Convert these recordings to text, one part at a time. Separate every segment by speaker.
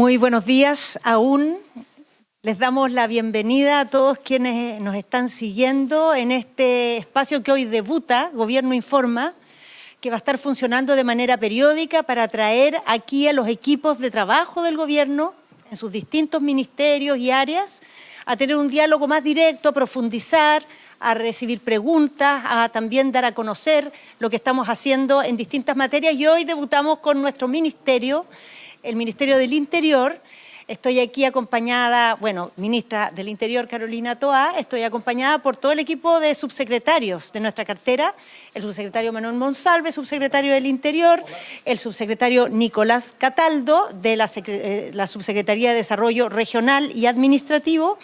Speaker 1: Muy buenos días aún. Les damos la bienvenida a todos quienes nos están siguiendo en este espacio que hoy debuta, Gobierno Informa, que va a estar funcionando de manera periódica para traer aquí a los equipos de trabajo del gobierno en sus distintos ministerios y áreas a tener un diálogo más directo, a profundizar, a recibir preguntas, a también dar a conocer lo que estamos haciendo en distintas materias. Y hoy debutamos con nuestro ministerio, el Ministerio del Interior. Estoy aquí acompañada, ministra del Interior, Carolina Toá, estoy acompañada por todo el equipo de subsecretarios de nuestra cartera, el subsecretario Manuel Monsalve, subsecretario del Interior, el subsecretario Nicolás Cataldo, de la Subsecretaría de Desarrollo Regional y Administrativo,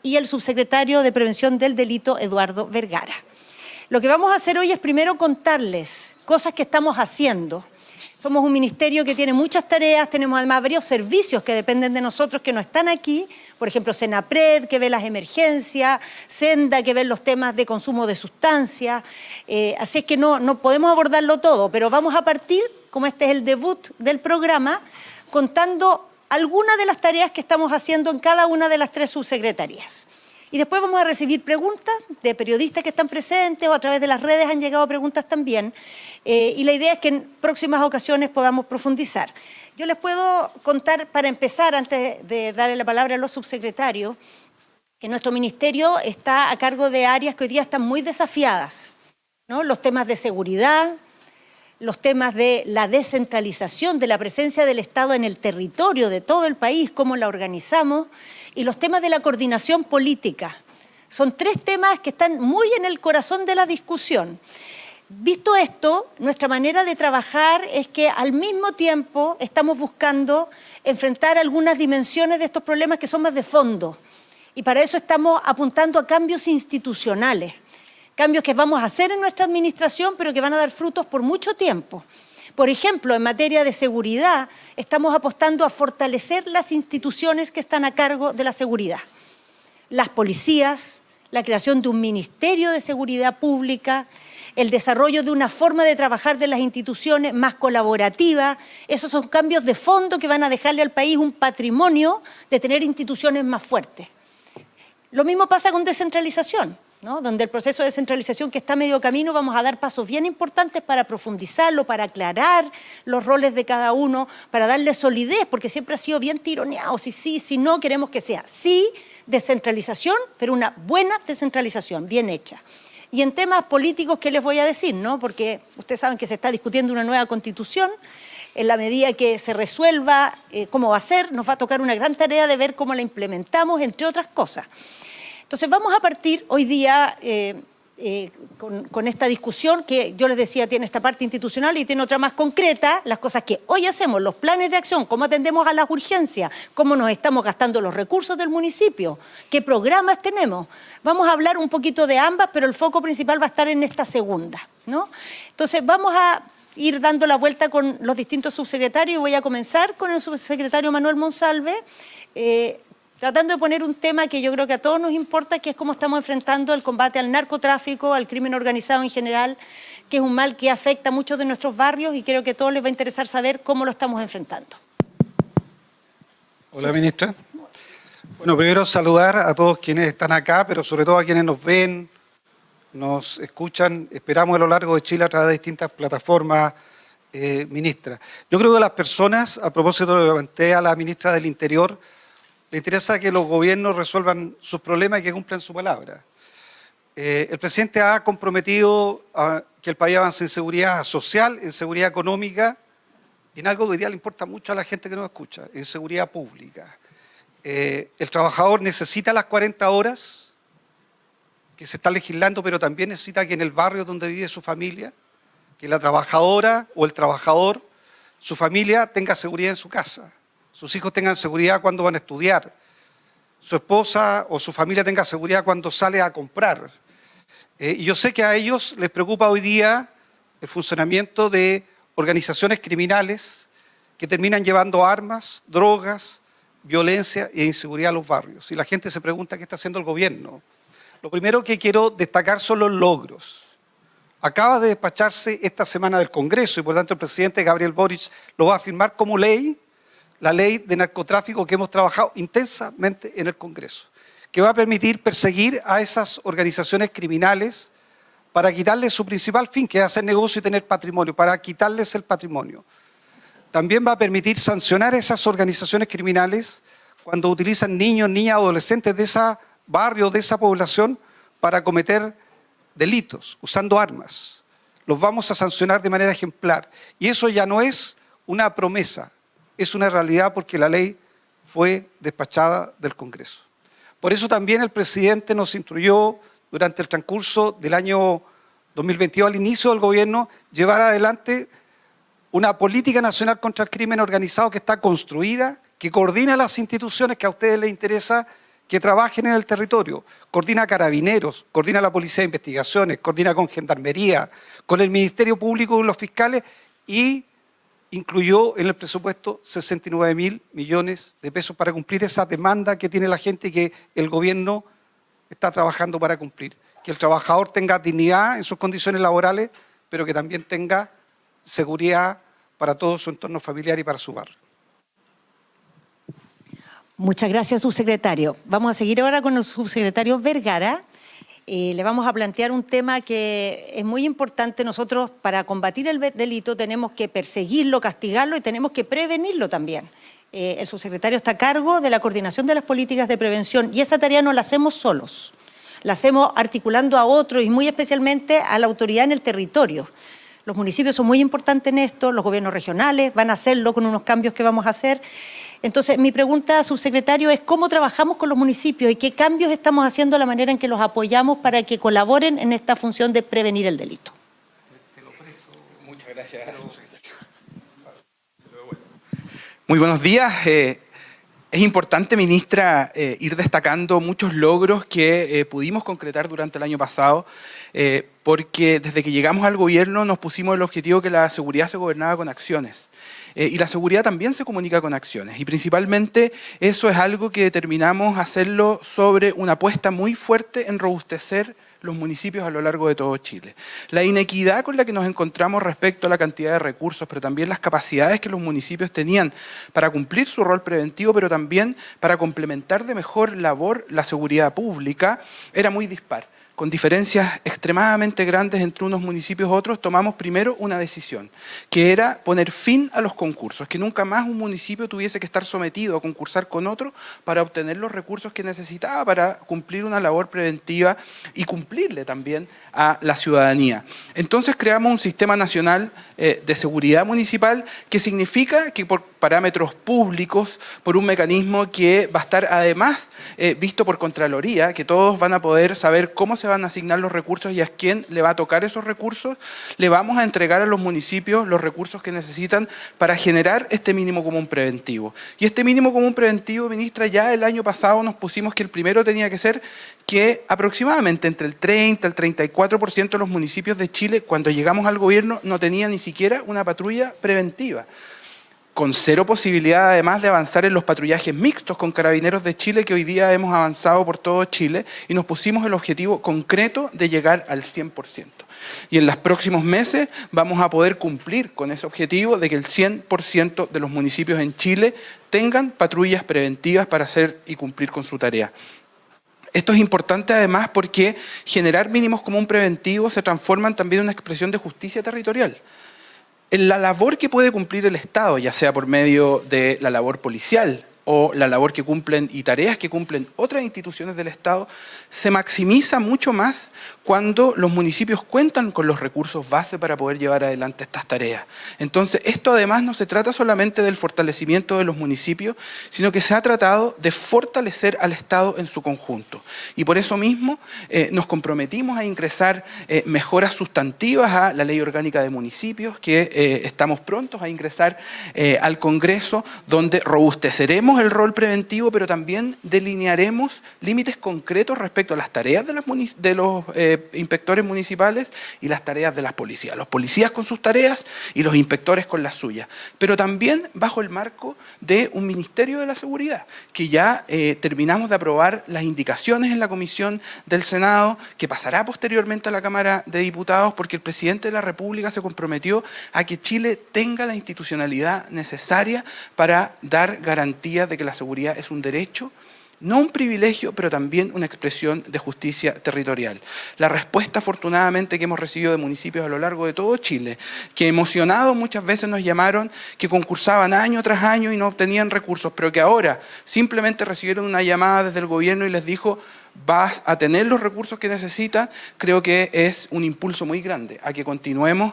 Speaker 1: y el subsecretario de Prevención del Delito, Eduardo Vergara. Lo que vamos a hacer hoy es primero contarles cosas que estamos haciendo. Somos un ministerio que tiene muchas tareas, tenemos además varios servicios que dependen de nosotros que no están aquí, por ejemplo, Senapred, que ve las emergencias, Senda, que ve los temas de consumo de sustancias, así es que no podemos abordarlo todo, pero vamos a partir, como este es el debut del programa, contando algunas de las tareas que estamos haciendo en cada una de las tres subsecretarías. Y después vamos a recibir preguntas de periodistas que están presentes o a través de las redes han llegado preguntas también. Y la idea es que en próximas ocasiones podamos profundizar. Yo les puedo contar, para empezar, antes de darle la palabra a los subsecretarios, que nuestro ministerio está a cargo de áreas que hoy día están muy desafiadas, ¿no? Los temas de seguridad, los temas de la descentralización, de la presencia del Estado en el territorio de todo el país, cómo la organizamos, y los temas de la coordinación política. Son tres temas que están muy en el corazón de la discusión. Visto esto, nuestra manera de trabajar es que al mismo tiempo estamos buscando enfrentar algunas dimensiones de estos problemas que son más de fondo. Y para eso estamos apuntando a cambios institucionales. Cambios que vamos a hacer en nuestra administración, pero que van a dar frutos por mucho tiempo. Por ejemplo, en materia de seguridad, estamos apostando a fortalecer las instituciones que están a cargo de la seguridad. Las policías, la creación de un Ministerio de Seguridad Pública, el desarrollo de una forma de trabajar de las instituciones más colaborativa. Esos son cambios de fondo que van a dejarle al país un patrimonio de tener instituciones más fuertes. Lo mismo pasa con descentralización, ¿no? Donde el proceso de descentralización que está a medio camino vamos a dar pasos bien importantes para profundizarlo, para aclarar los roles de cada uno, para darle solidez, porque siempre ha sido bien tironeado, si sí, si no, queremos que sea sí, descentralización, pero una buena descentralización, bien hecha. Y en temas políticos, ¿qué les voy a decir, no? Porque ustedes saben que se está discutiendo una nueva constitución. En la medida que se resuelva cómo va a ser, nos va a tocar una gran tarea de ver cómo la implementamos, entre otras cosas. Entonces vamos a partir hoy día con esta discusión que yo les decía tiene esta parte institucional y tiene otra más concreta, las cosas que hoy hacemos, los planes de acción, cómo atendemos a las urgencias, cómo nos estamos gastando los recursos del municipio, qué programas tenemos. Vamos a hablar un poquito de ambas, pero el foco principal va a estar en esta segunda, ¿no? Entonces vamos a ir dando la vuelta con los distintos subsecretarios y voy a comenzar con el subsecretario Manuel Monsalve, tratando de poner un tema que yo creo que a todos nos importa, que es cómo estamos enfrentando el combate al narcotráfico, al crimen organizado en general, que es un mal que afecta a muchos de nuestros barrios y creo que a todos les va a interesar saber cómo lo estamos enfrentando.
Speaker 2: Hola, ministra. Bueno, primero saludar a todos quienes están acá, pero sobre todo a quienes nos ven, nos escuchan, esperamos a lo largo de Chile a través de distintas plataformas, ministra. Yo creo que las personas, a propósito de lo que plantea la ministra del Interior, le interesa que los gobiernos resuelvan sus problemas y que cumplan su palabra. El presidente ha comprometido a que el país avance en seguridad social, en seguridad económica y en algo que hoy día le importa mucho a la gente que nos escucha, en seguridad pública. El trabajador necesita las 40 horas que se está legislando, pero también necesita que en el barrio donde vive su familia, que la trabajadora o el trabajador, su familia tenga seguridad en su casa. Sus hijos tengan seguridad cuando van a estudiar, su esposa o su familia tenga seguridad cuando sale a comprar. Y yo sé que a ellos les preocupa hoy día el funcionamiento de organizaciones criminales que terminan llevando armas, drogas, violencia e inseguridad a los barrios. Y la gente se pregunta qué está haciendo el gobierno. Lo primero que quiero destacar son los logros. Acaba de despacharse esta semana del Congreso y por tanto el presidente Gabriel Boric lo va a firmar como ley la ley de narcotráfico que hemos trabajado intensamente en el Congreso, que va a permitir perseguir a esas organizaciones criminales para quitarles su principal fin, que es hacer negocio y tener patrimonio, para quitarles el patrimonio. También va a permitir sancionar a esas organizaciones criminales cuando utilizan niños, niñas, adolescentes de ese barrio, de esa población, para cometer delitos, usando armas. Los vamos a sancionar de manera ejemplar. Y eso ya no es una promesa, es una realidad porque la ley fue despachada del Congreso. Por eso también el presidente nos instruyó durante el transcurso del año 2022, al inicio del gobierno, llevar adelante una política nacional contra el crimen organizado que está construida, que coordina las instituciones que a ustedes les interesa que trabajen en el territorio, coordina a Carabineros, coordina a la Policía de Investigaciones, coordina con Gendarmería, con el Ministerio Público y los fiscales, y incluyó en el presupuesto 69.000 millones de pesos para cumplir esa demanda que tiene la gente y que el gobierno está trabajando para cumplir. Que el trabajador tenga dignidad en sus condiciones laborales, pero que también tenga seguridad para todo su entorno familiar y para su barrio.
Speaker 1: Muchas gracias, subsecretario. Vamos a seguir ahora con el subsecretario Vergara. Le vamos a plantear un tema que es muy importante. Nosotros, para combatir el delito, tenemos que perseguirlo, castigarlo y tenemos que prevenirlo también. El subsecretario está a cargo de la coordinación de las políticas de prevención y esa tarea no la hacemos solos. La hacemos articulando a otros y muy especialmente a la autoridad en el territorio. Los municipios son muy importantes en esto, los gobiernos regionales van a hacerlo con unos cambios que vamos a hacer. Entonces, mi pregunta, subsecretario, es cómo trabajamos con los municipios y qué cambios estamos haciendo, la manera en que los apoyamos para que colaboren en esta función de prevenir el delito.
Speaker 3: Muchas gracias, subsecretario. Muy buenos días. Es importante, ministra, ir destacando muchos logros que pudimos concretar durante el año pasado, porque desde que llegamos al gobierno nos pusimos el objetivo que la seguridad se gobernaba con acciones. Y la seguridad también se comunica con acciones. Y principalmente eso es algo que determinamos hacerlo sobre una apuesta muy fuerte en robustecer los municipios a lo largo de todo Chile. La inequidad con la que nos encontramos respecto a la cantidad de recursos, pero también las capacidades que los municipios tenían para cumplir su rol preventivo, pero también para complementar de mejor labor la seguridad pública, era muy dispar. Con diferencias extremadamente grandes entre unos municipios y otros, tomamos primero una decisión, que era poner fin a los concursos, que nunca más un municipio tuviese que estar sometido a concursar con otro para obtener los recursos que necesitaba para cumplir una labor preventiva y cumplirle también a la ciudadanía. Entonces creamos un sistema nacional de seguridad municipal que significa que por parámetros públicos, por un mecanismo que va a estar además visto por Contraloría, que todos van a poder saber cómo se van a asignar los recursos y a quién le va a tocar esos recursos, le vamos a entregar a los municipios los recursos que necesitan para generar este mínimo común preventivo. Y este mínimo común preventivo, ministra, ya el año pasado nos pusimos que el primero tenía que ser que aproximadamente entre el 30 al 34% de los municipios de Chile, cuando llegamos al gobierno, no tenía ni siquiera una patrulla preventiva, con cero posibilidad además de avanzar en los patrullajes mixtos con Carabineros de Chile, que hoy día hemos avanzado por todo Chile, y nos pusimos el objetivo concreto de llegar al 100%. Y en los próximos meses vamos a poder cumplir con ese objetivo de que el 100% de los municipios en Chile tengan patrullas preventivas para hacer y cumplir con su tarea. Esto es importante además porque generar mínimos común preventivos se transforman también en una expresión de justicia territorial. En la labor que puede cumplir el Estado, ya sea por medio de la labor policial o la labor que cumplen y tareas que cumplen otras instituciones del Estado, se maximiza mucho más cuando los municipios cuentan con los recursos base para poder llevar adelante estas tareas. Entonces, esto además no se trata solamente del fortalecimiento de los municipios, sino que se ha tratado de fortalecer al Estado en su conjunto. Y por eso mismo nos comprometimos a ingresar mejoras sustantivas a la Ley Orgánica de Municipios, que estamos prontos a ingresar al Congreso, donde robusteceremos el rol preventivo, pero también delinearemos límites concretos respecto a las tareas de los inspectores municipales y las tareas de las policías. Los policías con sus tareas y los inspectores con las suyas. Pero también bajo el marco de un Ministerio de la Seguridad, que ya terminamos de aprobar las indicaciones en la Comisión del Senado, que pasará posteriormente a la Cámara de Diputados, porque el presidente de la República se comprometió a que Chile tenga la institucionalidad necesaria para dar garantía de que la seguridad es un derecho, no un privilegio, pero también una expresión de justicia territorial. La respuesta, afortunadamente, que hemos recibido de municipios a lo largo de todo Chile, que emocionados muchas veces nos llamaron, que concursaban año tras año y no obtenían recursos, pero que ahora simplemente recibieron una llamada desde el gobierno y les dijo: vas a tener los recursos que necesitas, creo que es un impulso muy grande a que continuemos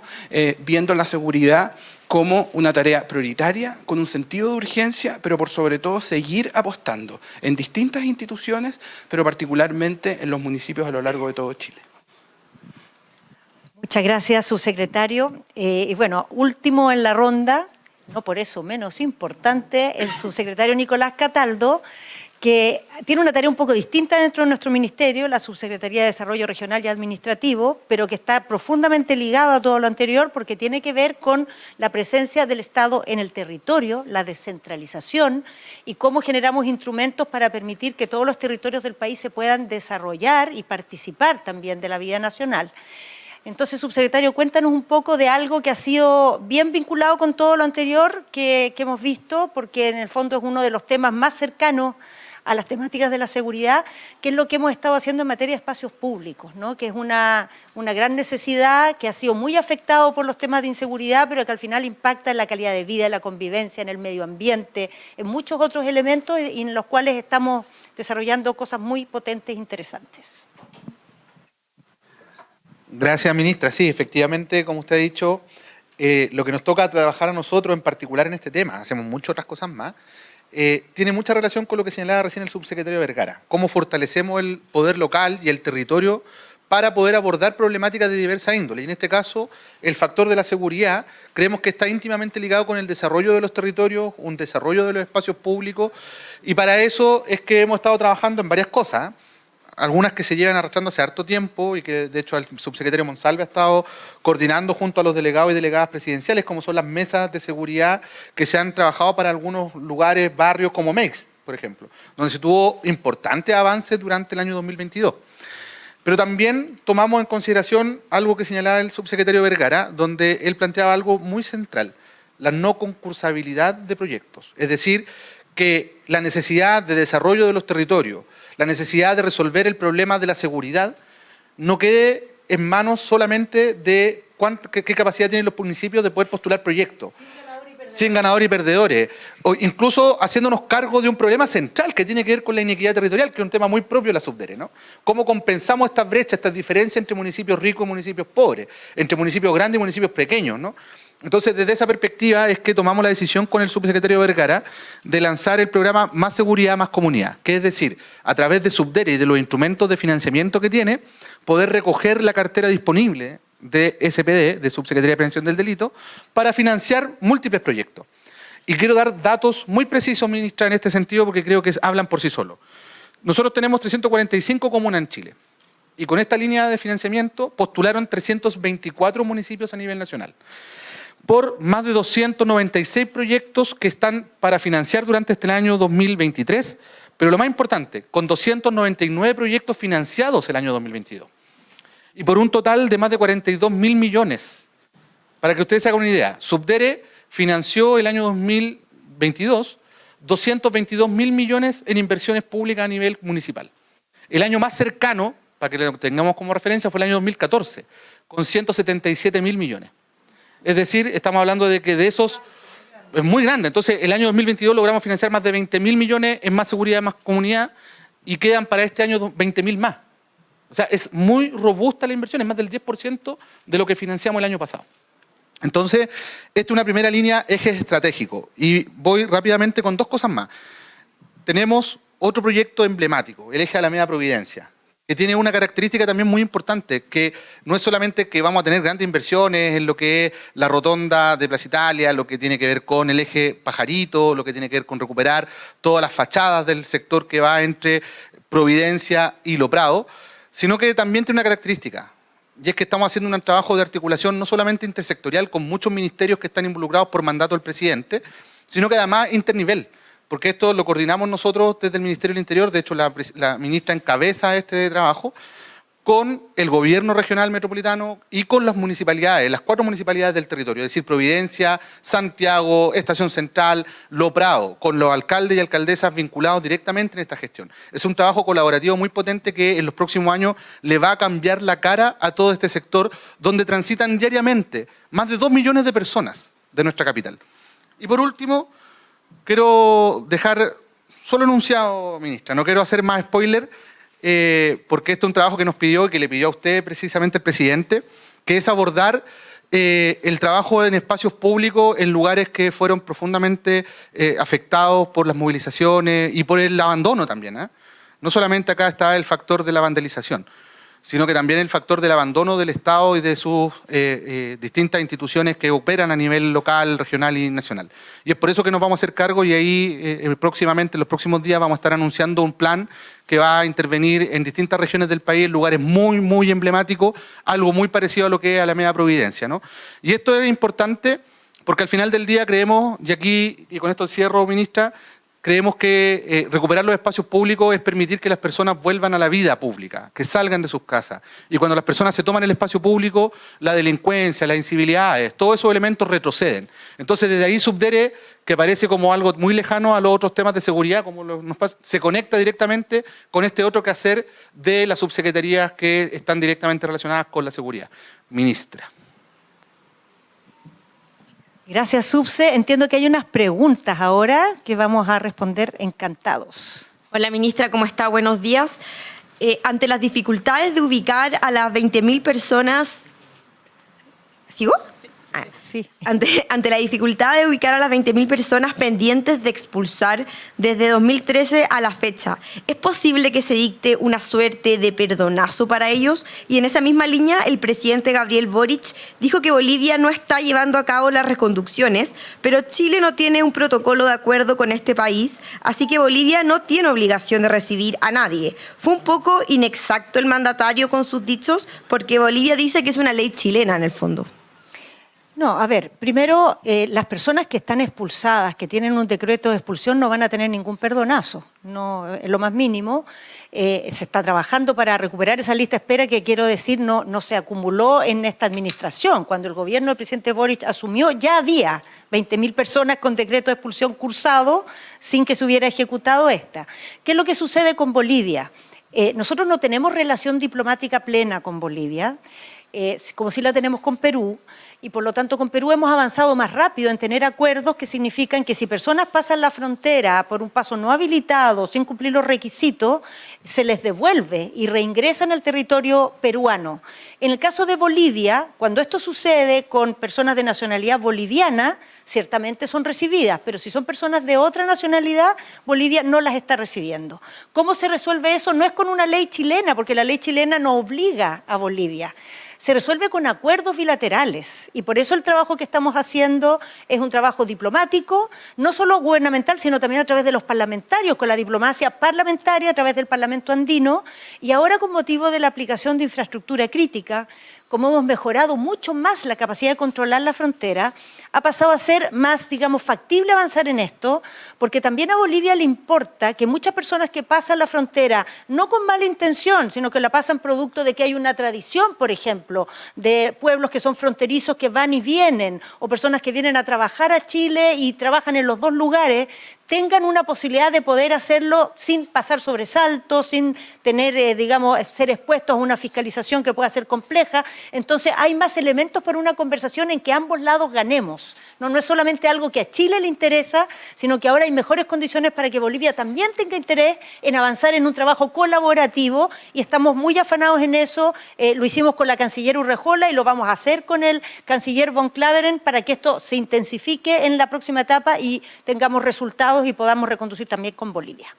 Speaker 3: viendo la seguridad como una tarea prioritaria, con un sentido de urgencia, pero por sobre todo seguir apostando en distintas instituciones, pero particularmente en los municipios a lo largo de todo Chile.
Speaker 1: Muchas gracias, subsecretario. Y bueno, último en la ronda, no por eso menos importante, el subsecretario Nicolás Cataldo, que tiene una tarea un poco distinta dentro de nuestro ministerio, la Subsecretaría de Desarrollo Regional y Administrativo, pero que está profundamente ligado a todo lo anterior porque tiene que ver con la presencia del Estado en el territorio, la descentralización y cómo generamos instrumentos para permitir que todos los territorios del país se puedan desarrollar y participar también de la vida nacional. Entonces, subsecretario, cuéntanos un poco de algo que ha sido bien vinculado con todo lo anterior que hemos visto, porque en el fondo es uno de los temas más cercanos a las temáticas de la seguridad, que es lo que hemos estado haciendo en materia de espacios públicos, ¿no? Que es una gran necesidad, que ha sido muy afectado por los temas de inseguridad, pero que al final impacta en la calidad de vida, en la convivencia, en el medio ambiente, en muchos otros elementos y en los cuales estamos desarrollando cosas muy potentes e interesantes.
Speaker 4: Gracias, ministra. Sí, efectivamente, como usted ha dicho, lo que nos toca trabajar a nosotros en particular en este tema, hacemos muchas otras cosas más, tiene mucha relación con lo que señalaba recién el subsecretario Vergara. Cómo fortalecemos el poder local y el territorio para poder abordar problemáticas de diversa índole. Y en este caso, el factor de la seguridad, creemos que está íntimamente ligado con el desarrollo de los territorios, un desarrollo de los espacios públicos, y para eso es que hemos estado trabajando en varias cosas, algunas que se llevan arrastrando hace harto tiempo y que de hecho el subsecretario Monsalve ha estado coordinando junto a los delegados y delegadas presidenciales, como son las mesas de seguridad que se han trabajado para algunos lugares, barrios como Mex, por ejemplo, donde se tuvo importantes avances durante el año 2022. Pero también tomamos en consideración algo que señalaba el subsecretario Vergara, donde él planteaba algo muy central, la no concursabilidad de proyectos. Es decir, que la necesidad de desarrollo de los territorios, la necesidad de resolver el problema de la seguridad, no quede en manos solamente de qué capacidad tienen los municipios de poder postular proyectos. Sin ganadores y perdedores. O incluso haciéndonos cargo de un problema central que tiene que ver con la inequidad territorial, que es un tema muy propio de la Subdere, ¿no? ¿Cómo compensamos estas brechas, estas diferencias entre municipios ricos y municipios pobres, entre municipios grandes y municipios pequeños, ¿no? Entonces, desde esa perspectiva es que tomamos la decisión con el subsecretario Vergara de lanzar el programa Más Seguridad, Más Comunidad, que es decir, a través de Subdere y de los instrumentos de financiamiento que tiene, poder recoger la cartera disponible de SPD, de Subsecretaría de Prevención del Delito, para financiar múltiples proyectos. Y quiero dar datos muy precisos, ministra, en este sentido, porque creo que hablan por sí solos. Nosotros tenemos 345 comunas en Chile, y con esta línea de financiamiento postularon 324 municipios a nivel nacional, por más de 296 proyectos que están para financiar durante este año 2023, pero lo más importante, con 299 proyectos financiados el año 2022. Y por un total de más de 42.000 millones. Para que ustedes se hagan una idea, Subdere financió el año 2022 222.000 millones en inversiones públicas a nivel municipal. El año más cercano, para que lo tengamos como referencia, fue el año 2014, con 177.000 millones. Es decir, estamos hablando de que de esos es muy grande. Entonces, el año 2022 logramos financiar más de 20.000 millones en Más Seguridad, Más Comunidad, y quedan para este año 20.000 más. O sea, es muy robusta la inversión, es más del 10% de lo que financiamos el año pasado. Entonces, esta es una primera línea, eje estratégico. Y voy rápidamente con dos cosas más. Tenemos otro proyecto emblemático, el eje Alameda Providencia, que tiene una característica también muy importante, que no es solamente que vamos a tener grandes inversiones en lo que es la rotonda de Plaza Italia, lo que tiene que ver con el eje Pajarito, lo que tiene que ver con recuperar todas las fachadas del sector que va entre Providencia y Lo Prado, sino que también tiene una característica, y es que estamos haciendo un trabajo de articulación no solamente intersectorial con muchos ministerios que están involucrados por mandato del presidente, sino que además internivel, porque esto lo coordinamos nosotros desde el Ministerio del Interior, de hecho la ministra encabeza este trabajo, con el gobierno regional metropolitano y con las municipalidades, las 4 municipalidades del territorio, es decir, Providencia, Santiago, Estación Central, Lo Prado, con los alcaldes y alcaldesas vinculados directamente en esta gestión. Es un trabajo colaborativo muy potente que en los próximos años le va a cambiar la cara a todo este sector, donde transitan diariamente más de 2 millones de personas de nuestra capital. Y por último, quiero dejar solo enunciado, ministra, no quiero hacer más spoiler, porque este es un trabajo que nos pidió y que le pidió a usted precisamente el presidente, que es abordar el trabajo en espacios públicos en lugares que fueron profundamente afectados por las movilizaciones y por el abandono también. No solamente acá está el factor de la vandalización, sino que también el factor del abandono del Estado y de sus distintas instituciones que operan a nivel local, regional y nacional. Y es por eso que nos vamos a hacer cargo y ahí próximamente, en los próximos días, vamos a estar anunciando un plan que va a intervenir en distintas regiones del país, en lugares muy, muy emblemáticos, algo muy parecido a lo que es Alameda Providencia, ¿no? Y esto es importante porque al final del día creemos, y aquí, y con esto cierro, ministra, creemos que recuperar los espacios públicos es permitir que las personas vuelvan a la vida pública, que salgan de sus casas. Y cuando las personas se toman el espacio público, la delincuencia, las incivilidades, todos esos elementos retroceden. Entonces, desde ahí Subdere, que parece como algo muy lejano a los otros temas de seguridad, como nos pasa, se conecta directamente con este otro quehacer de las subsecretarías que están directamente relacionadas con la seguridad. Ministra.
Speaker 1: Gracias, Subse. Entiendo que hay unas preguntas ahora que vamos a responder encantados.
Speaker 5: Hola, ministra, ¿cómo está? Buenos días. Ante las dificultades de ubicar a las 20.000 personas... ¿Sigo?
Speaker 1: Sí.
Speaker 5: Ante la dificultad de ubicar a las 20.000 personas pendientes de expulsar desde 2013 a la fecha, ¿es posible que se dicte una suerte de perdonazo para ellos? Y en esa misma línea, el presidente Gabriel Boric dijo que Bolivia no está llevando a cabo las reconducciones, pero Chile no tiene un protocolo de acuerdo con este país, así que Bolivia no tiene obligación de recibir a nadie. Fue un poco inexacto el mandatario con sus dichos, porque Bolivia dice que es una ley chilena en el fondo.
Speaker 1: No, a ver, primero, las personas que están expulsadas, que tienen un decreto de expulsión, no van a tener ningún perdonazo, no, en lo más mínimo. Se está trabajando para recuperar esa lista de espera que, quiero decir, no se acumuló en esta administración. Cuando el gobierno del presidente Boric asumió, ya había 20.000 personas con decreto de expulsión cursado sin que se hubiera ejecutado esta. ¿Qué es lo que sucede con Bolivia? Nosotros no tenemos relación diplomática plena con Bolivia, como sí la tenemos con Perú, y por lo tanto con Perú hemos avanzado más rápido en tener acuerdos que significan que si personas pasan la frontera por un paso no habilitado, sin cumplir los requisitos, se les devuelve y reingresan al territorio peruano. En el caso de Bolivia, cuando esto sucede con personas de nacionalidad boliviana, ciertamente son recibidas, pero si son personas de otra nacionalidad, Bolivia no las está recibiendo. ¿Cómo se resuelve eso? No es con una ley chilena, porque la ley chilena no obliga a Bolivia. Se resuelve con acuerdos bilaterales y por eso el trabajo que estamos haciendo es un trabajo diplomático, no solo gubernamental, sino también a través de los parlamentarios, con la diplomacia parlamentaria, a través del Parlamento andino, y ahora con motivo de la aplicación de infraestructura crítica, como hemos mejorado mucho más la capacidad de controlar la frontera, ha pasado a ser más, digamos, factible avanzar en esto, porque también a Bolivia le importa que muchas personas que pasan la frontera, no con mala intención, sino que la pasan producto de que hay una tradición, por ejemplo, de pueblos que son fronterizos que van y vienen, o personas que vienen a trabajar a Chile y trabajan en los dos lugares, tengan una posibilidad de poder hacerlo sin pasar sobresaltos, sin tener, digamos, ser expuestos a una fiscalización que pueda ser compleja. Entonces hay más elementos para una conversación en que ambos lados ganemos. No es solamente algo que a Chile le interesa, sino que ahora hay mejores condiciones para que Bolivia también tenga interés en avanzar en un trabajo colaborativo y estamos muy afanados en eso. Lo hicimos con la canciller Urrejola y lo vamos a hacer con el canciller von Claveren para que esto se intensifique en la próxima etapa y tengamos resultados y podamos reconducir también con Bolivia.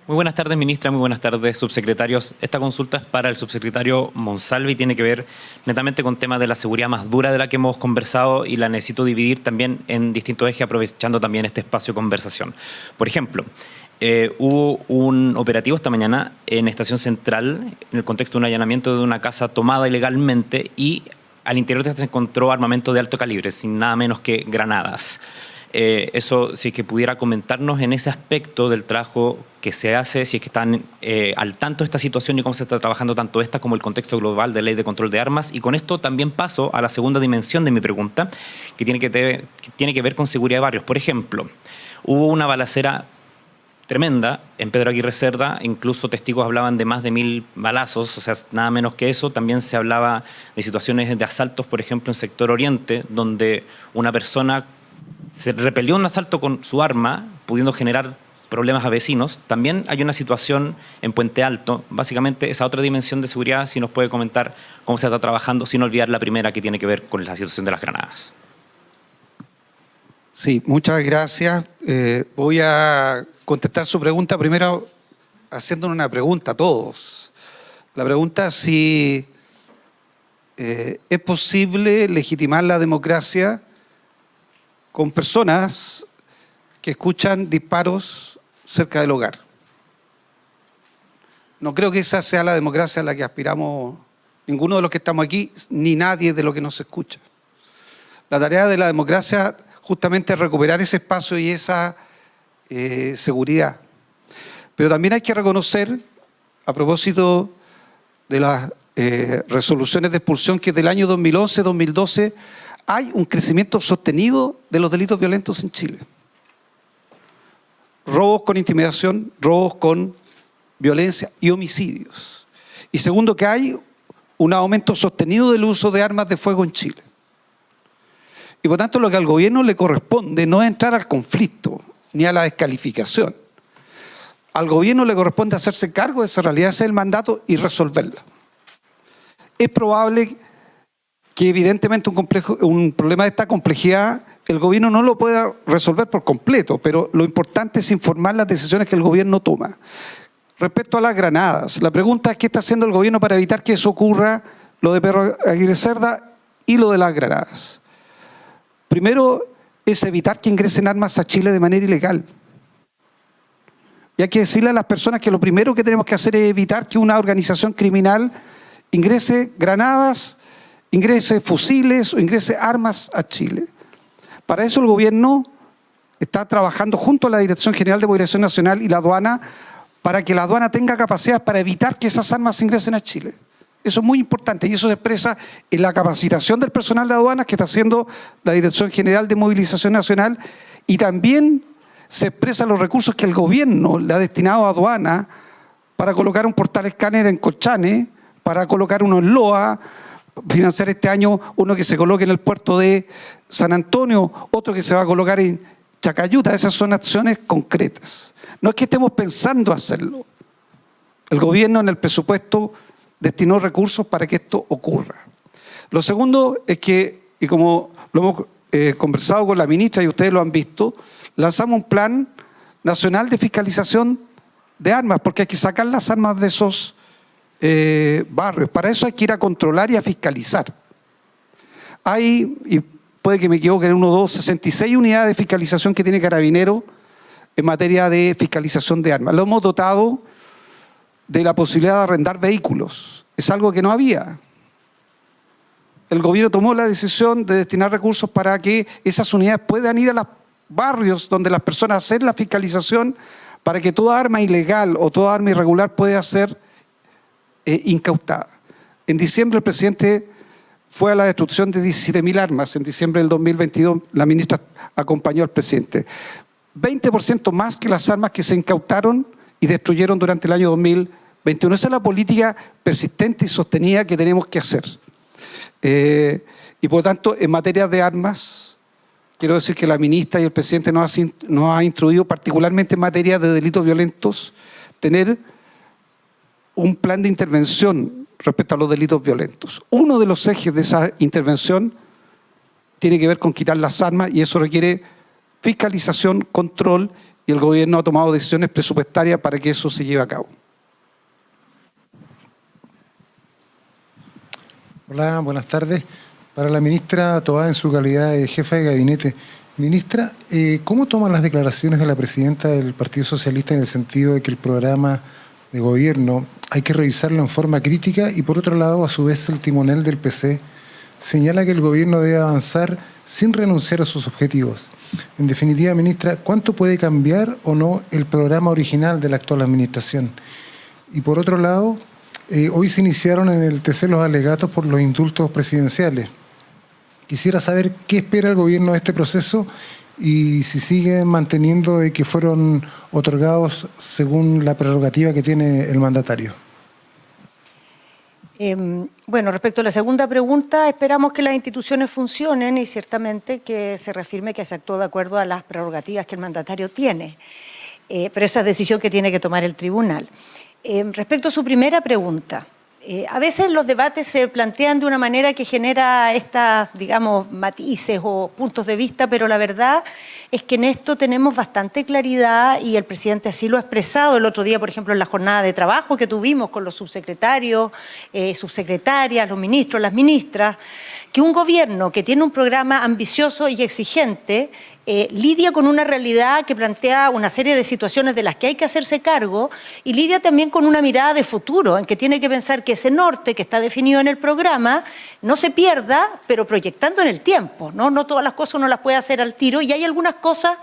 Speaker 6: Muy buenas tardes, ministra. Muy buenas tardes, subsecretarios. Esta consulta es para el subsecretario Monsalve y tiene que ver netamente con temas de la seguridad más dura de la que hemos conversado y la necesito dividir también en distintos ejes, aprovechando también este espacio de conversación. Por ejemplo, hubo un operativo esta mañana en Estación Central en el contexto de un allanamiento de una casa tomada ilegalmente y al interior de esta se encontró armamento de alto calibre, sin nada menos que granadas. Eso, si es que pudiera comentarnos en ese aspecto del trabajo que se hace, si es que están al tanto de esta situación y cómo se está trabajando tanto esta como el contexto global de ley de control de armas. Y con esto también paso a la segunda dimensión de mi pregunta, que tiene que ver con seguridad de barrios. Por ejemplo, hubo una balacera tremenda en Pedro Aguirre Cerda, incluso testigos hablaban de más de 1000 balazos, o sea, nada menos que eso. También se hablaba de situaciones de asaltos, por ejemplo, en sector oriente, donde una persona se repelió un asalto con su arma, pudiendo generar problemas a vecinos. También hay una situación en Puente Alto, básicamente esa otra dimensión de seguridad, si nos puede comentar cómo se está trabajando, sin olvidar la primera que tiene que ver con la situación de las granadas.
Speaker 2: Sí, muchas gracias. Voy a contestar su pregunta primero haciéndonos una pregunta a todos. La pregunta es si es posible legitimar la democracia con personas que escuchan disparos cerca del hogar. No creo que esa sea la democracia a la que aspiramos ninguno de los que estamos aquí, ni nadie de los que nos escucha. La tarea de la democracia justamente es recuperar ese espacio y esa seguridad. Pero también hay que reconocer, a propósito de las resoluciones de expulsión, que del año 2011-2012 hay un crecimiento sostenido de los delitos violentos en Chile. Robos con intimidación, robos con violencia y homicidios. Y segundo, que hay un aumento sostenido del uso de armas de fuego en Chile. Y por tanto, lo que al gobierno le corresponde no es entrar al conflicto ni a la descalificación. Al gobierno le corresponde hacerse cargo de esa realidad, ese es el mandato, y resolverla. Es probable que evidentemente un problema de esta complejidad el gobierno no lo pueda resolver por completo, pero lo importante es informar las decisiones que el gobierno toma. Respecto a las granadas, la pregunta es qué está haciendo el gobierno para evitar que eso ocurra, lo de Pedro Aguirre Cerda y lo de las granadas. Primero es evitar que ingresen armas a Chile de manera ilegal. Y hay que decirle a las personas que lo primero que tenemos que hacer es evitar que una organización criminal ingrese granadas, ingrese fusiles o ingrese armas a Chile. Para eso el gobierno está trabajando junto a la Dirección General de Migración Nacional y la aduana para que la aduana tenga capacidad para evitar que esas armas ingresen a Chile. Eso es muy importante y eso se expresa en la capacitación del personal de aduanas que está haciendo la Dirección General de Movilización Nacional, y también se expresan los recursos que el gobierno le ha destinado a aduana para colocar un portal escáner en Colchane, para colocar uno en Loa, financiar este año uno que se coloque en el puerto de San Antonio, otro que se va a colocar en Chacayuta. Esas son acciones concretas. No es que estemos pensando hacerlo. El gobierno en el presupuesto destinó recursos para que esto ocurra. Lo segundo es que, y como lo hemos conversado con la ministra y ustedes lo han visto, lanzamos un plan nacional de fiscalización de armas, porque hay que sacar las armas de esos barrios. Para eso hay que ir a controlar y a fiscalizar. Hay, y puede que me equivoque en 1, 2, 66 unidades de fiscalización que tiene Carabineros en materia de fiscalización de armas. Lo hemos dotado de la posibilidad de arrendar vehículos. Es algo que no había. El gobierno tomó la decisión de destinar recursos para que esas unidades puedan ir a los barrios donde las personas hacen la fiscalización, para que toda arma ilegal o toda arma irregular pueda ser incautada. En diciembre el presidente fue a la destrucción de 17.000 armas. En diciembre del 2022 la ministra acompañó al presidente. 20% más que las armas que se incautaron y destruyeron durante el año 2021. Esa es la política persistente y sostenida que tenemos que hacer. Y por lo tanto, en materia de armas, quiero decir que la ministra y el presidente nos ha instruido, particularmente en materia de delitos violentos, tener un plan de intervención respecto a los delitos violentos. Uno de los ejes de esa intervención tiene que ver con quitar las armas, y eso requiere fiscalización, control, y el gobierno ha tomado decisiones presupuestarias para que eso se lleve a cabo.
Speaker 7: Hola, buenas tardes. Para la ministra Toá, en su calidad de jefa de gabinete. Ministra, ¿cómo toman las declaraciones de la presidenta del Partido Socialista en el sentido de que el programa de gobierno hay que revisarlo en forma crítica y por otro lado, a su vez, el timonel del PC señala que el gobierno debe avanzar sin renunciar a sus objetivos? En definitiva, ministra, ¿cuánto puede cambiar o no el programa original de la actual administración? Y por otro lado, hoy se iniciaron en el TC los alegatos por los indultos presidenciales. Quisiera saber qué espera el gobierno de este proceso y si sigue manteniendo de que fueron otorgados según la prerrogativa que tiene el mandatario.
Speaker 1: Bueno, respecto a la segunda pregunta, esperamos que las instituciones funcionen y ciertamente que se reafirme que se actuó de acuerdo a las prerrogativas que el mandatario tiene. Pero esa es decisión que tiene que tomar el tribunal. Respecto a su primera pregunta, a veces los debates se plantean de una manera que genera estas, digamos, matices o puntos de vista, pero la verdad es que en esto tenemos bastante claridad y el presidente así lo ha expresado el otro día, por ejemplo, en la jornada de trabajo que tuvimos con los subsecretarios, subsecretarias, los ministros, las ministras, que un gobierno que tiene un programa ambicioso y exigente lidia con una realidad que plantea una serie de situaciones de las que hay que hacerse cargo y lidia también con una mirada de futuro, en que tiene que pensar que ese norte que está definido en el programa no se pierda, pero proyectando en el tiempo, ¿no? No todas las cosas uno las puede hacer al tiro y hay algunas cosas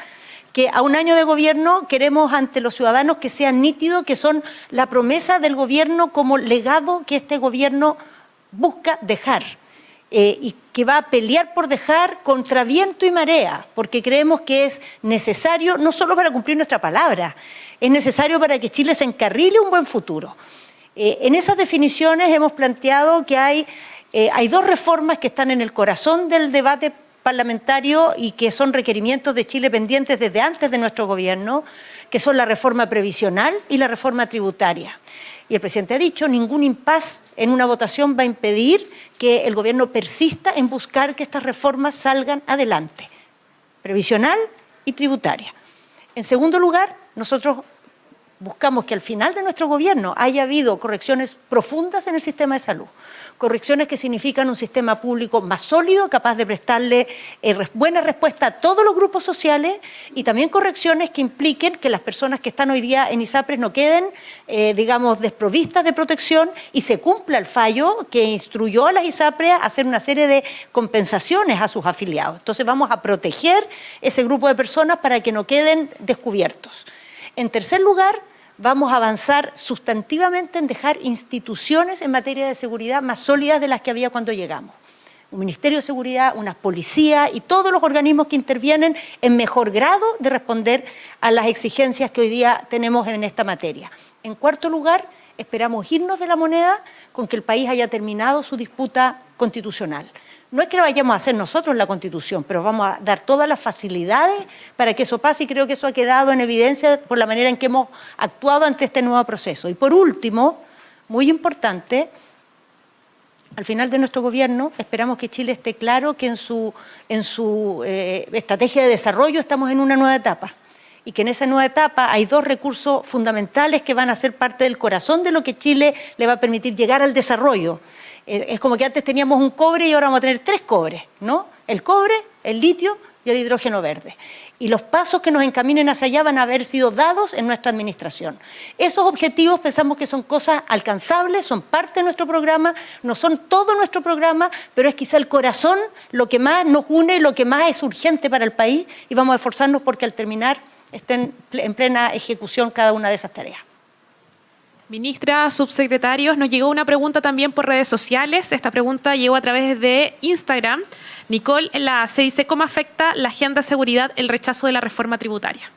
Speaker 1: que a un año de gobierno queremos ante los ciudadanos que sean nítidos, que son la promesa del gobierno como legado que este gobierno busca dejar. Y que va a pelear por dejar contra viento y marea, porque creemos que es necesario, no solo para cumplir nuestra palabra, es necesario para que Chile se encarrile un buen futuro. En esas definiciones hemos planteado que hay dos reformas que están en el corazón del debate parlamentario y que son requerimientos de Chile pendientes desde antes de nuestro gobierno, que son la reforma previsional y la reforma tributaria. Y el presidente ha dicho, ningún impas en una votación va a impedir que el gobierno persista en buscar que estas reformas salgan adelante, previsional y tributaria. En segundo lugar, nosotros buscamos que al final de nuestro gobierno haya habido correcciones profundas en el sistema de salud, correcciones que significan un sistema público más sólido, capaz de prestarle buena respuesta a todos los grupos sociales y también correcciones que impliquen que las personas que están hoy día en ISAPRES no queden, digamos, desprovistas de protección y se cumpla el fallo que instruyó a las ISAPRES a hacer una serie de compensaciones a sus afiliados. Entonces vamos a proteger ese grupo de personas para que no queden descubiertos. En tercer lugar, vamos a avanzar sustantivamente en dejar instituciones en materia de seguridad más sólidas de las que había cuando llegamos. Un Ministerio de Seguridad, unas policías y todos los organismos que intervienen en mejor grado de responder a las exigencias que hoy día tenemos en esta materia. En cuarto lugar, esperamos irnos de la moneda con que el país haya terminado su disputa constitucional. No es que vayamos a hacer nosotros la Constitución, pero vamos a dar todas las facilidades para que eso pase y creo que eso ha quedado en evidencia por la manera en que hemos actuado ante este nuevo proceso. Y por último, muy importante, al final de nuestro gobierno esperamos que Chile esté claro que en su estrategia de desarrollo estamos en una nueva etapa y que en esa nueva etapa hay dos recursos fundamentales que van a ser parte del corazón de lo que Chile le va a permitir llegar al desarrollo. Es como que antes teníamos un cobre y ahora vamos a tener 3 cobres, ¿no? El cobre, el litio y el hidrógeno verde. Y los pasos que nos encaminen hacia allá van a haber sido dados en nuestra administración. Esos objetivos pensamos que son cosas alcanzables, son parte de nuestro programa, no son todo nuestro programa, pero es quizá el corazón lo que más nos une, lo que más es urgente para el país y vamos a esforzarnos porque al terminar estén en plena ejecución cada una de esas tareas.
Speaker 8: Ministra, subsecretarios, nos llegó una pregunta también por redes sociales. Esta pregunta llegó a través de Instagram. Nicole se dice, ¿cómo afecta la agenda de seguridad el rechazo de la reforma tributaria?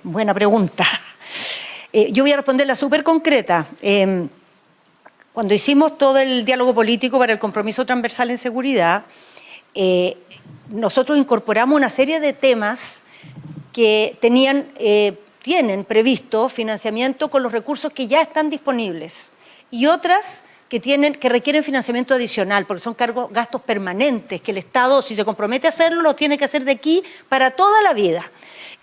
Speaker 1: Buena pregunta. Yo voy a responderla súper concreta. Cuando hicimos todo el diálogo político para el compromiso transversal en seguridad, nosotros incorporamos una serie de temas que tienen previsto financiamiento con los recursos que ya están disponibles y otras que requieren financiamiento adicional, porque son gastos permanentes, que el Estado, si se compromete a hacerlo, lo tiene que hacer de aquí para toda la vida.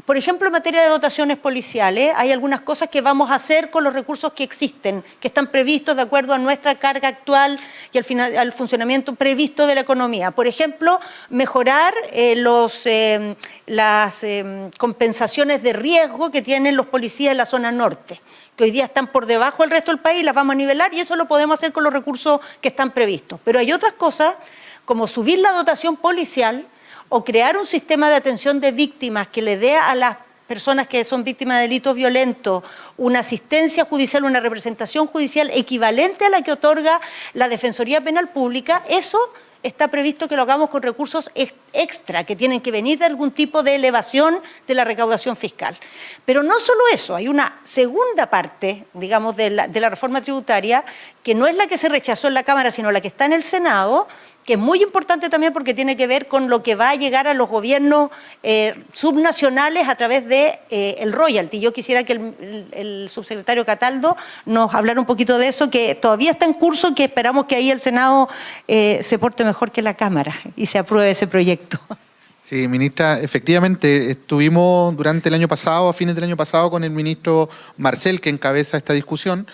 Speaker 1: Por ejemplo, en materia de dotaciones policiales, hay algunas cosas que vamos a hacer con los recursos que existen, que están previstos de acuerdo a nuestra carga actual y al funcionamiento previsto de la economía. Por ejemplo, mejorar las compensaciones de riesgo que tienen los policías en la zona norte, que hoy día están por debajo del resto del país, las vamos a nivelar y eso lo podemos hacer con los recursos que están previstos. Pero hay otras cosas, como subir la dotación policial, o crear un sistema de atención de víctimas que le dé a las personas que son víctimas de delitos violentos una asistencia judicial, una representación judicial equivalente a la que otorga la Defensoría Penal Pública, eso está previsto que lo hagamos con recursos extra, que tienen que venir de algún tipo de elevación de la recaudación fiscal. Pero no solo eso, hay una segunda parte, digamos, de la reforma tributaria, que no es la que se rechazó en la Cámara, sino la que está en el Senado, que es muy importante también porque tiene que ver con lo que va a llegar a los gobiernos subnacionales a través de el royalty. Yo quisiera que el subsecretario Cataldo nos hablara un poquito de eso, que todavía está en curso, que esperamos que ahí el Senado se porte mejor que la Cámara y se apruebe ese proyecto.
Speaker 4: Sí, ministra, efectivamente, estuvimos durante el año pasado, a fines del año pasado, con el ministro Marcel, que encabeza esta discusión,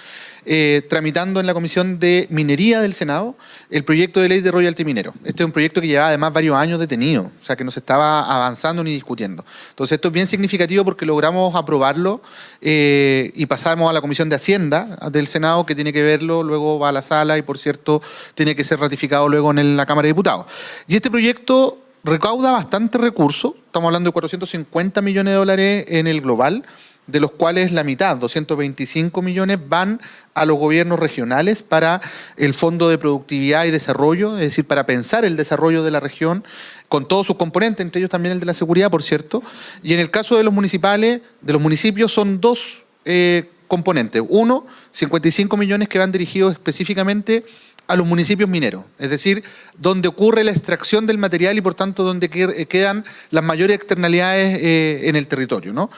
Speaker 4: tramitando en la Comisión de Minería del Senado el proyecto de ley de royalty minero. Este es un proyecto que llevaba además varios años detenido, o sea que no se estaba avanzando ni discutiendo. Entonces esto es bien significativo porque logramos aprobarlo y pasamos a la Comisión de Hacienda del Senado, que tiene que verlo, luego va a la sala y, por cierto, tiene que ser ratificado luego en la Cámara de Diputados. Y este proyecto recauda bastante recursos, estamos hablando de 450 millones de dólares en el global, de los cuales la mitad, 225 millones, van a los gobiernos regionales para el Fondo de Productividad y Desarrollo, es decir, para pensar el desarrollo de la región con todos sus componentes, entre ellos también el de la seguridad, por cierto. Y en el caso de los municipios, son dos componentes. Uno, 55 millones que van dirigidos específicamente a los municipios mineros, es decir, donde ocurre la extracción del material y por tanto donde quedan las mayores externalidades en el territorio, ¿no?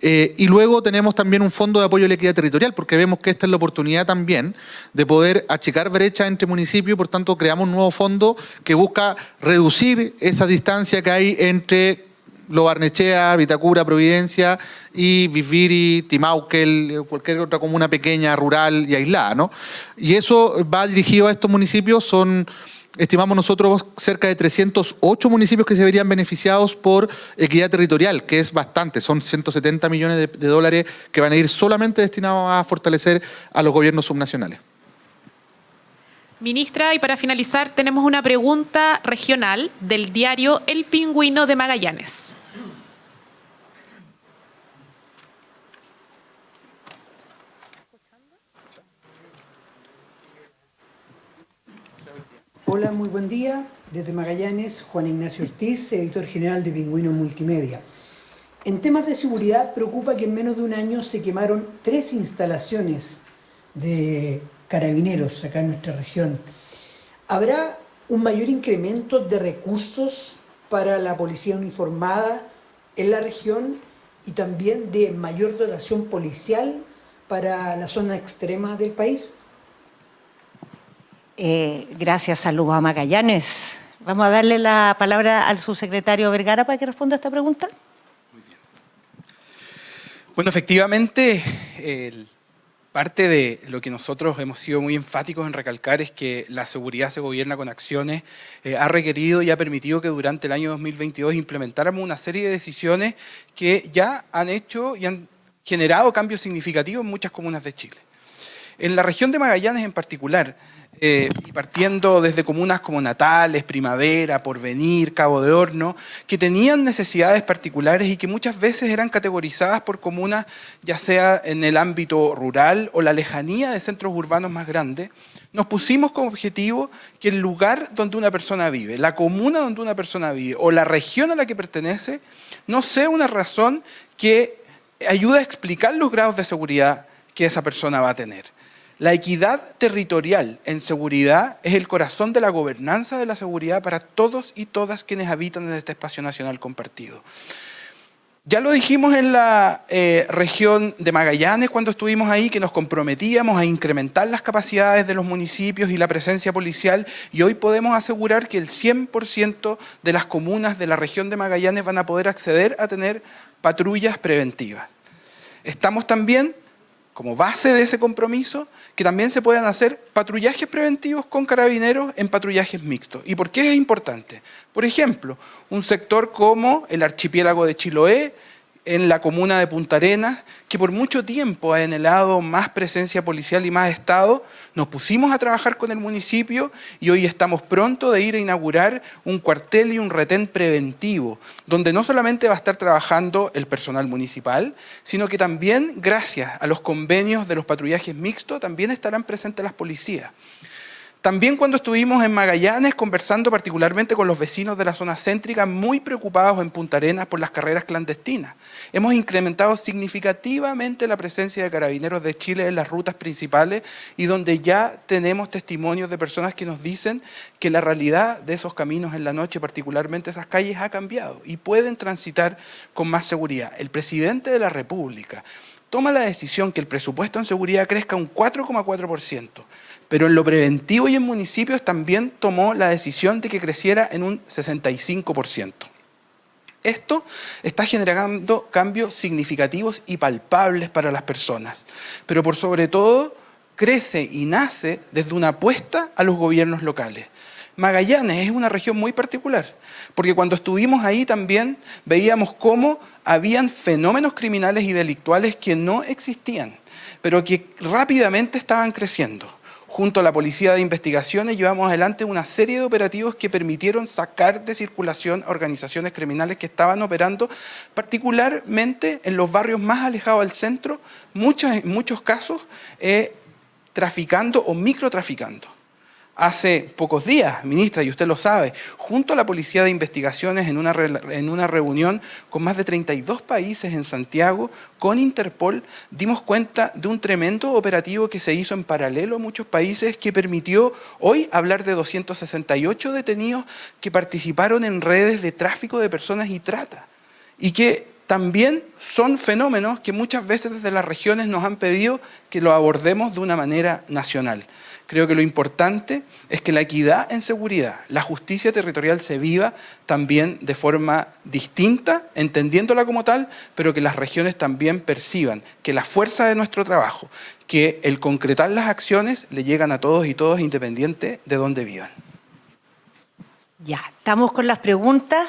Speaker 4: Y luego tenemos también un fondo de apoyo a la equidad territorial, porque vemos que esta es la oportunidad también de poder achicar brechas entre municipios, por tanto creamos un nuevo fondo que busca reducir esa distancia que hay entre Lo Barnechea, Vitacura, Providencia y Visviri, Timauquel, cualquier otra comuna pequeña, rural y aislada, ¿no? Y eso va dirigido a estos municipios, estimamos nosotros cerca de 308 municipios que se verían beneficiados por equidad territorial, que es bastante, son 170 millones de dólares que van a ir solamente destinados a fortalecer a los gobiernos subnacionales.
Speaker 8: Ministra, y para finalizar tenemos una pregunta regional del diario El Pingüino de Magallanes.
Speaker 9: Hola, muy buen día. Desde Magallanes, Juan Ignacio Ortiz, editor general de Pingüino Multimedia. En temas de seguridad, preocupa que en menos de un año se quemaron 3 instalaciones de carabineros acá en nuestra región. ¿Habrá un mayor incremento de recursos para la policía uniformada en la región y también de mayor dotación policial para la zona extrema del país?
Speaker 1: Gracias, saludos a Magallanes. Vamos a darle la palabra al subsecretario Vergara para que responda a esta pregunta.
Speaker 3: Muy bien. Bueno, efectivamente, parte de lo que nosotros hemos sido muy enfáticos en recalcar es que la seguridad se gobierna con acciones, ha requerido y ha permitido que durante el año 2022 implementáramos una serie de decisiones que ya han hecho y han generado cambios significativos en muchas comunas de Chile. En la región de Magallanes en particular, y partiendo desde comunas como Natales, Primavera, Porvenir, Cabo de Horno, que tenían necesidades particulares y que muchas veces eran categorizadas por comunas, ya sea en el ámbito rural o la lejanía de centros urbanos más grandes, nos pusimos como objetivo que el lugar donde una persona vive, la comuna donde una persona vive o la región a la que pertenece, no sea una razón que ayude a explicar los grados de seguridad que esa persona va a tener. La equidad territorial en seguridad es el corazón de la gobernanza de la seguridad para todos y todas quienes habitan en este espacio nacional compartido. Ya lo dijimos en la región de Magallanes cuando estuvimos ahí, que nos comprometíamos a incrementar las capacidades de los municipios y la presencia policial, y hoy podemos asegurar que el 100% de las comunas de la región de Magallanes van a poder acceder a tener patrullas preventivas. Estamos también, como base de ese compromiso, que también se puedan hacer patrullajes preventivos con carabineros en patrullajes mixtos. ¿Y por qué es importante? Por ejemplo, un sector como el archipiélago de Chiloé, en la comuna de Punta Arenas, que por mucho tiempo ha anhelado más presencia policial y más Estado, nos pusimos a trabajar con el municipio y hoy estamos pronto de ir a inaugurar un cuartel y un retén preventivo, donde no solamente va a estar trabajando el personal municipal, sino que también, gracias a los convenios de los patrullajes mixtos, también estarán presentes las policías. También cuando estuvimos en Magallanes conversando particularmente con los vecinos de la zona céntrica muy preocupados en Punta Arenas por las carreras clandestinas. Hemos incrementado significativamente la presencia de carabineros de Chile en las rutas principales y donde ya tenemos testimonios de personas que nos dicen que la realidad de esos caminos en la noche, particularmente esas calles, ha cambiado y pueden transitar con más seguridad. El presidente de la República toma la decisión que el presupuesto en seguridad crezca un 4,4%. Pero en lo preventivo y en municipios también tomó la decisión de que creciera en un 65%. Esto está generando cambios significativos y palpables para las personas, pero por sobre todo crece y nace desde una apuesta a los gobiernos locales. Magallanes es una región muy particular, porque cuando estuvimos ahí también veíamos cómo habían fenómenos criminales y delictuales que no existían, pero que rápidamente estaban creciendo. Junto a la Policía de Investigaciones llevamos adelante una serie de operativos que permitieron sacar de circulación a organizaciones criminales que estaban operando, particularmente en los barrios más alejados del centro, en muchos casos traficando o microtraficando. Hace pocos días, ministra, y usted lo sabe, junto a la Policía de Investigaciones en una reunión con más de 32 países en Santiago, con Interpol, dimos cuenta de un tremendo operativo que se hizo en paralelo a muchos países que permitió hoy hablar de 268 detenidos que participaron en redes de tráfico de personas y trata. Y que también son fenómenos que muchas veces desde las regiones nos han pedido que lo abordemos de una manera nacional. Creo que lo importante es que la equidad en seguridad, la justicia territorial se viva también de forma distinta, entendiéndola como tal, pero que las regiones también perciban que la fuerza de nuestro trabajo, que el concretar las acciones le llegan a todos y todas independiente de dónde vivan.
Speaker 1: Ya, estamos con las preguntas.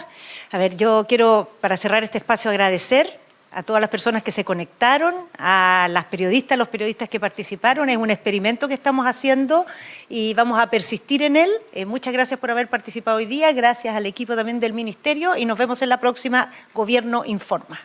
Speaker 1: A ver, yo quiero, para cerrar este espacio, agradecer a todas las personas que se conectaron, a las periodistas, los periodistas que participaron. Es un experimento que estamos haciendo y vamos a persistir en él. Muchas gracias por haber participado hoy día, gracias al equipo también del Ministerio y nos vemos en la próxima Gobierno Informa.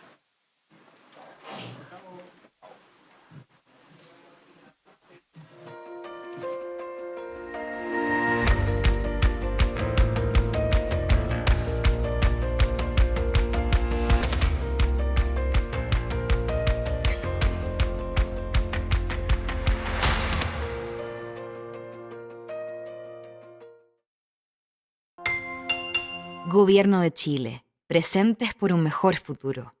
Speaker 10: Gobierno de Chile, presentes por un mejor futuro.